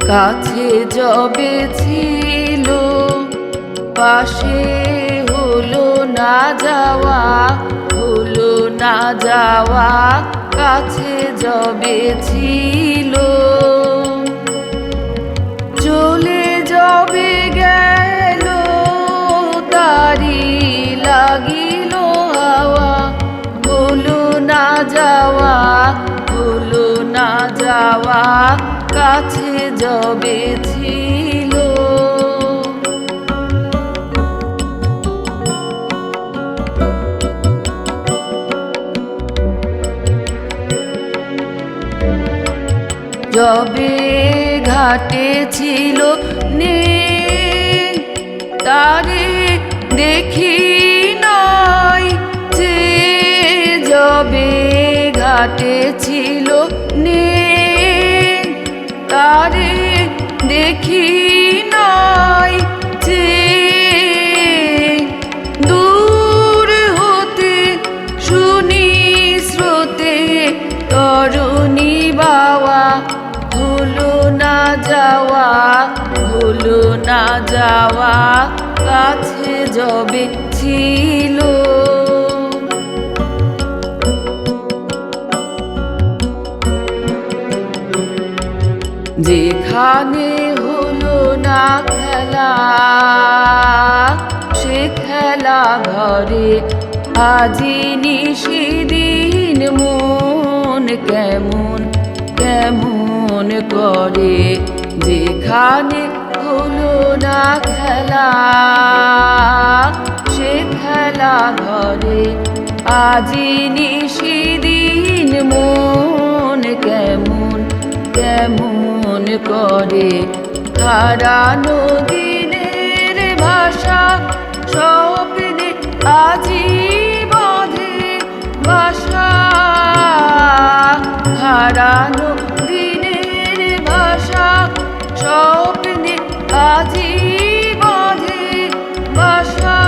কাছে যবে ছিল পাশে হলো না যাওয়া, হলো না যাওয়া। কাছে যবে ছিল চলে যবে গেল তারি লাগিল হাওয়া, হলো না যাওয়া, হলো না যাওয়া। কাছে যবে ছিল যবে ঘাটে ছিল নেই তারে দেখি নাই যে, যবে ঘাটে ছিল নেই তারে দেখি নাই যে। দূর হতে শুনি স্রোতে তরুণী বাওয়া, হলো না যাওয়া, হলো না যাওয়া। কাছে যবে ছিল যেখানে হলো না খেলা সে খেলা ঘরে আজি নিশিদিন মন কেমন কেমন করে। যেখানে হলো না খেলা সে খেলা ঘরে আজি নিশিদিন মন কেমন কেমন করে। হারানো দিনের ভাষা স্বপ্নে আজি বাঁধে বাসা, হারানো দিনের ভাষা স্বপ্নে আজি বাঁধে বাসা।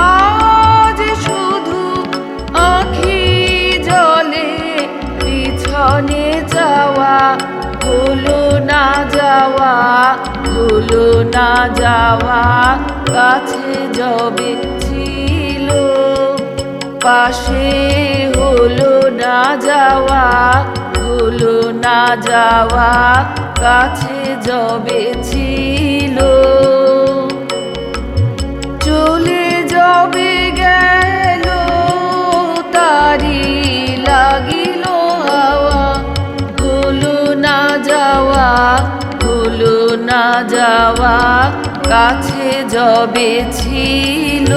আজ শুধু আঁখি জলে পিছনে যাওয়া, হলো না যাওয়া, হলো না যাওয়া। কাছে যবে ছিল পাশে হলো না যাওয়া, হলো না যাওয়া। কাছে যবে ছিল চলে যবে গেল তারি লাগিল হাওয়া, হলো না যাওয়া, হলো না যাওয়া। কাছে যবে ছিল।